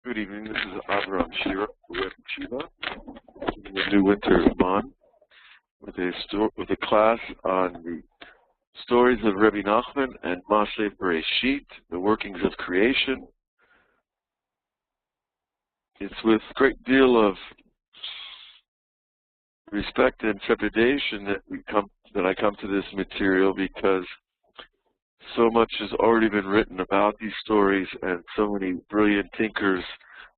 Good evening. This is Avram Shira, Rebbe Shiva, in the New Winter Bond, with a class on the stories of Rebbe Nachman and Maseh Bereshit, the workings of creation. It's with a great deal of respect and trepidation that I come to this material, because so much has already been written about these stories, and so many brilliant thinkers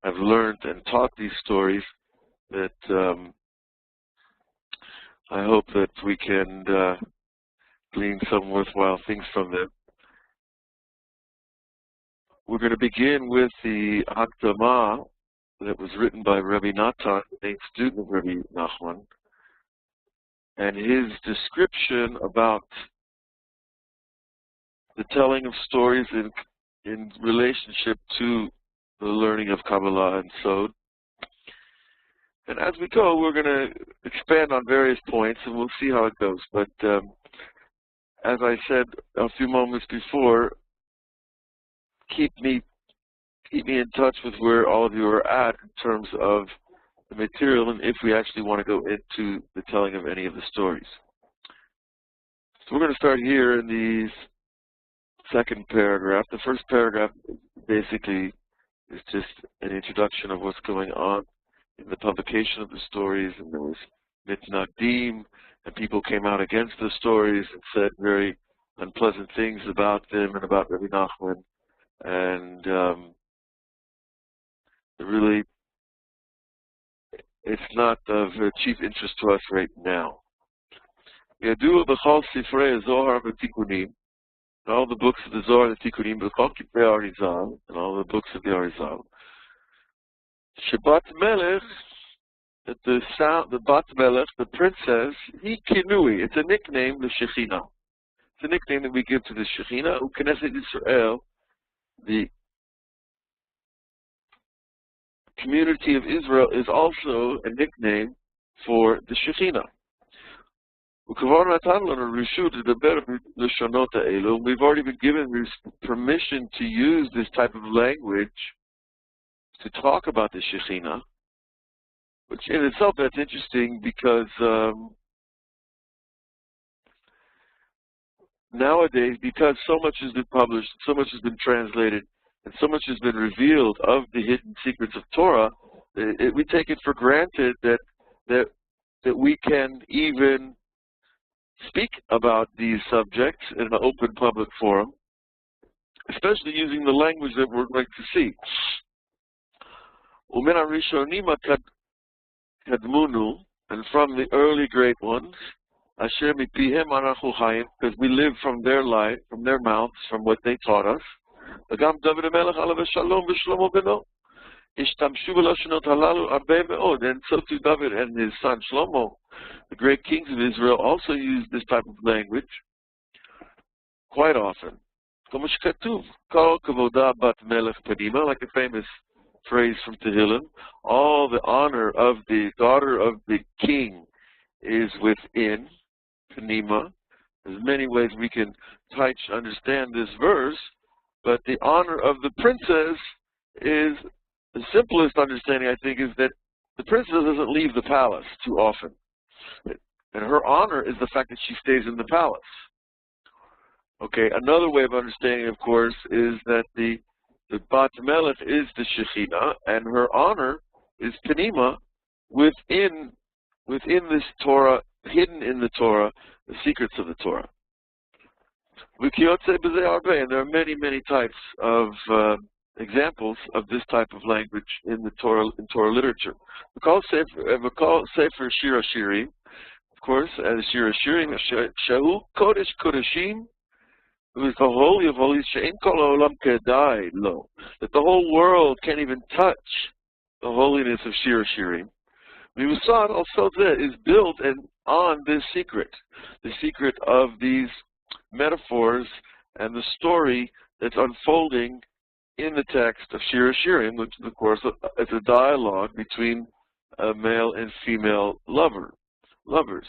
have learned and taught these stories that I hope that we can glean some worthwhile things from them. We're going to begin with the Hakdama that was written by Rebbe Nachman, the main student of Rebbe Nachman, and his description about the telling of stories in relationship to the learning of Kabbalah and Sod. And as we go, we're going to expand on various points, and we'll see how it goes. But as I said a few moments before, keep me in touch with where all of you are at in terms of the material, and if we actually want to go into the telling of any of the stories. So we're going to start here in the second paragraph. The first paragraph basically is just an introduction of what's going on in the publication of the stories, and there was mitnagdim, and people came out against the stories and said very unpleasant things about them and about Rebbe Nachman, and really it's not of chief interest to us right now. Yadua b'chol sifrei Zohar v'tikunim, all the books of the Zohar, the Tikkunim, b'chol kippei Arizal, and all the books of the Arizal. Shebat Melech, that the Bat Melech, the princess, he kinui. It's a nickname, the Shekhinah. It's a nickname that we give to the Shekhinah. Knesset Israel, the community of Israel, is also a nickname for the Shekhinah. We've already been given permission to use this type of language to talk about the Shekhinah, which in itself, that's interesting, because nowadays, because so much has been published, so much has been translated, and so much has been revealed of the hidden secrets of Torah, we take it for granted that we can even speak about these subjects in an open public forum, especially using the language that we're going to see. And from the early great ones, because we live from their life, from their mouths, from what they taught us. And so too David and his son Shlomo, the great kings of Israel, also used this type of language quite often. Like a famous phrase from Tehillim, all the honor of the daughter of the king is within, Panima. There's many ways we can understand this verse, but the honor of the princess is, the simplest understanding, I think, is that the princess doesn't leave the palace too often. And her honor is the fact that she stays in the palace. Okay, another way of understanding, of course, is that the Bat Melech is the Shekhinah, and her honor is Panima within this Torah, hidden in the Torah, the secrets of the Torah. And there are many, many types of examples of this type of language in Torah literature. We call Sefer Shir HaShirim, of course, as Shir HaShirim, Shahu Kodesh Kodeshim, who is the Holy of Holies, She'en Kol Ha'olam Kedai Lo, that the whole world can't even touch the holiness of Shir HaShirim. Mimusad also is built on this secret, the secret of these metaphors and the story that's unfolding in the text of Shir HaShirim, which is, of course, it's a dialogue between a male and female lovers,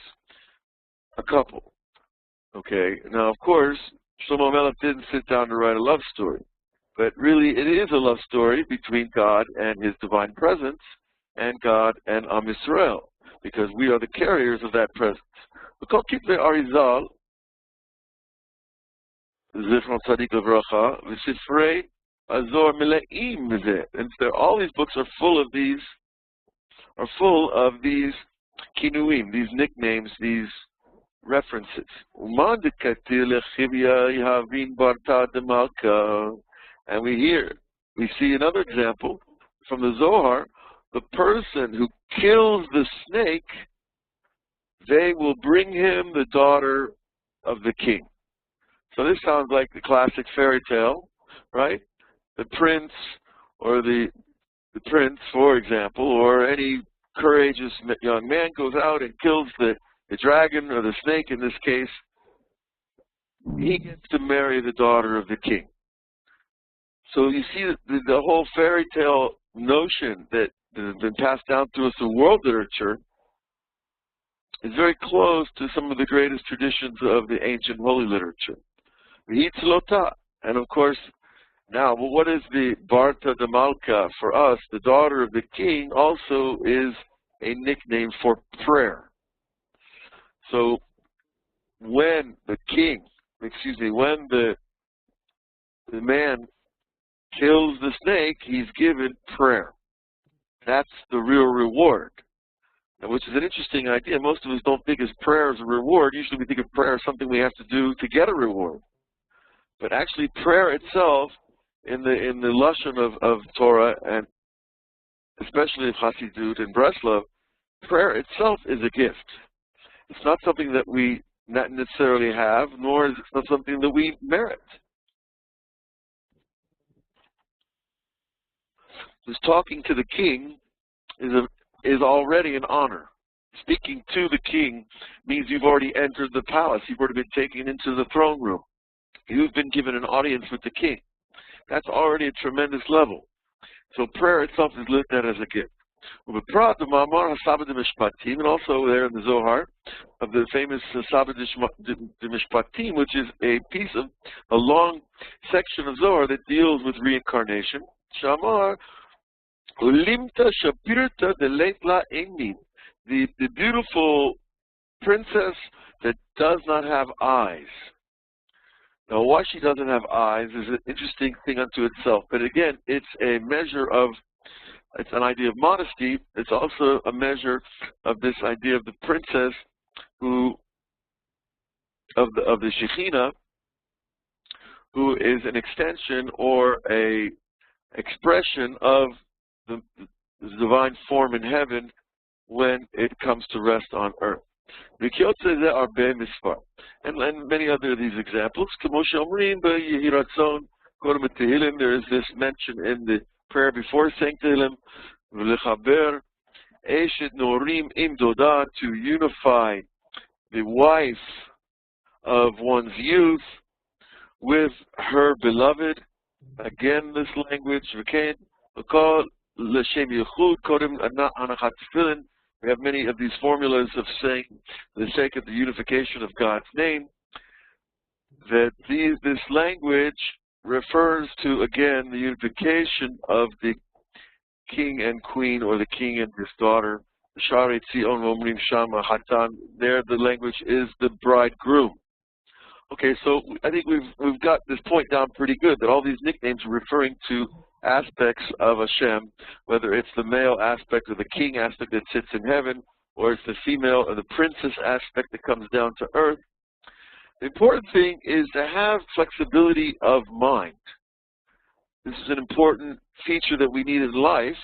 a couple. Okay, now, of course, Shlomo Melech didn't sit down to write a love story. But really, it is a love story between God and His divine presence, and God and Am Yisrael, because we are the carriers of that presence. V'kol kitvei Arizal, Zichron Tzadik Levracha, v'sifrei Azor Mileim Mizeh, and all these books are full of these kinuim, these nicknames, these references. And we see another example from the Zohar. The person who kills the snake, they will bring him the daughter of the king. So this sounds like the classic fairy tale, right? The prince, or the prince, for example, or any courageous young man goes out and kills the dragon, or the snake in this case. He gets to marry the daughter of the king. So you see the whole fairy tale notion that has been passed down through us in world literature is very close to some of the greatest traditions of the ancient holy literature. And of course, now, what is the Barta de Malka for us? The daughter of the king also is a nickname for prayer. So when the man kills the snake, he's given prayer. That's the real reward. Now, which is an interesting idea. Most of us don't think of prayer as a reward. Usually we think of prayer as something we have to do to get a reward. But actually prayer itself, in the lashon of Torah, and especially of Hasidut and breslov, prayer itself is a gift. It's not something that we not necessarily have, nor is it not something that we merit. Just talking to the king is already an honor. Speaking to the king means you've already entered the palace. You've already been taken into the throne room. You've been given an audience with the king. That's already a tremendous level. So prayer itself is looked at as a gift. And also there in the Zohar, of the famous Sabbath de Mishpatim, which is a long section of Zohar that deals with reincarnation. Shamar, Ulimta Shapirta de Leitla Emin, the beautiful princess that does not have eyes. Now, why she doesn't have eyes is an interesting thing unto itself. But again, it's a measure of, it's an idea of modesty. It's also a measure of this idea of the princess of the Shekhinah, who is an extension or a expression of the divine form in heaven when it comes to rest on earth. And many other of these examples. There is this mention in the prayer before saying Tehillim, to unify the wife of one's youth with her beloved. Again, this language, we have many of these formulas of saying, for the sake of the unification of God's name, that this language refers to, again, the unification of the king and queen, or the king and his daughter. There, the language is the bridegroom. Okay, so I think we've got this point down pretty good, that all these nicknames are referring to aspects of Hashem, whether it's the male aspect or the king aspect that sits in heaven, or it's the female or the princess aspect that comes down to earth. The important thing is to have flexibility of mind. This is an important feature that we need in life,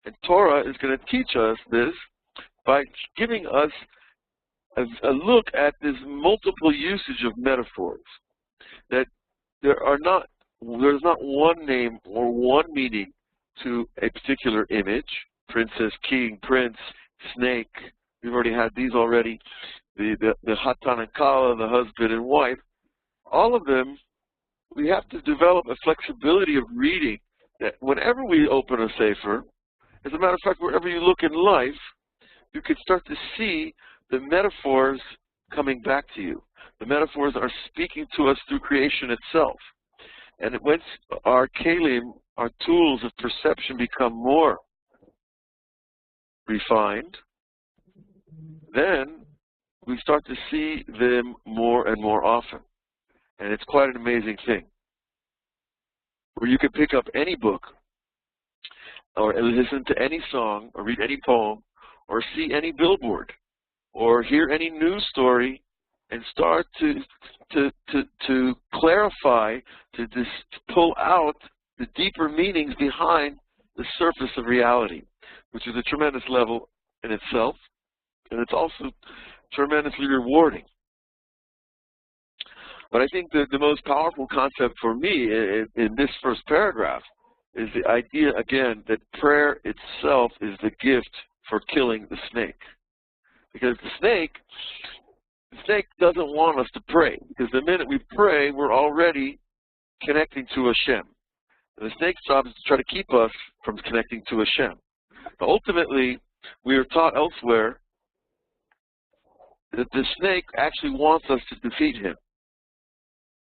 and Torah is going to teach us this by giving us a look at this multiple usage of metaphors, that there's not one name or one meaning to a particular image. Princess, king, prince, snake. We've already had these already. The Hatan and Kala, the husband and wife. All of them, we have to develop a flexibility of reading that whenever we open a sefer, as a matter of fact, wherever you look in life, you can start to see the metaphors coming back to you. The metaphors are speaking to us through creation itself. And once our kelim, our tools of perception become more refined, then we start to see them more and more often. And it's quite an amazing thing. Where you can pick up any book, or listen to any song, or read any poem, or see any billboard, or hear any news story, and start to clarify, to pull out the deeper meanings behind the surface of reality, which is a tremendous level in itself, and it's also tremendously rewarding. But I think that the most powerful concept for me in this first paragraph is the idea, again, that prayer itself is the gift for killing the snake. Because the snake doesn't want us to pray. Because the minute we pray, we're already connecting to Hashem. And the snake's job is to try to keep us from connecting to Hashem. But ultimately, we are taught elsewhere that the snake actually wants us to defeat him.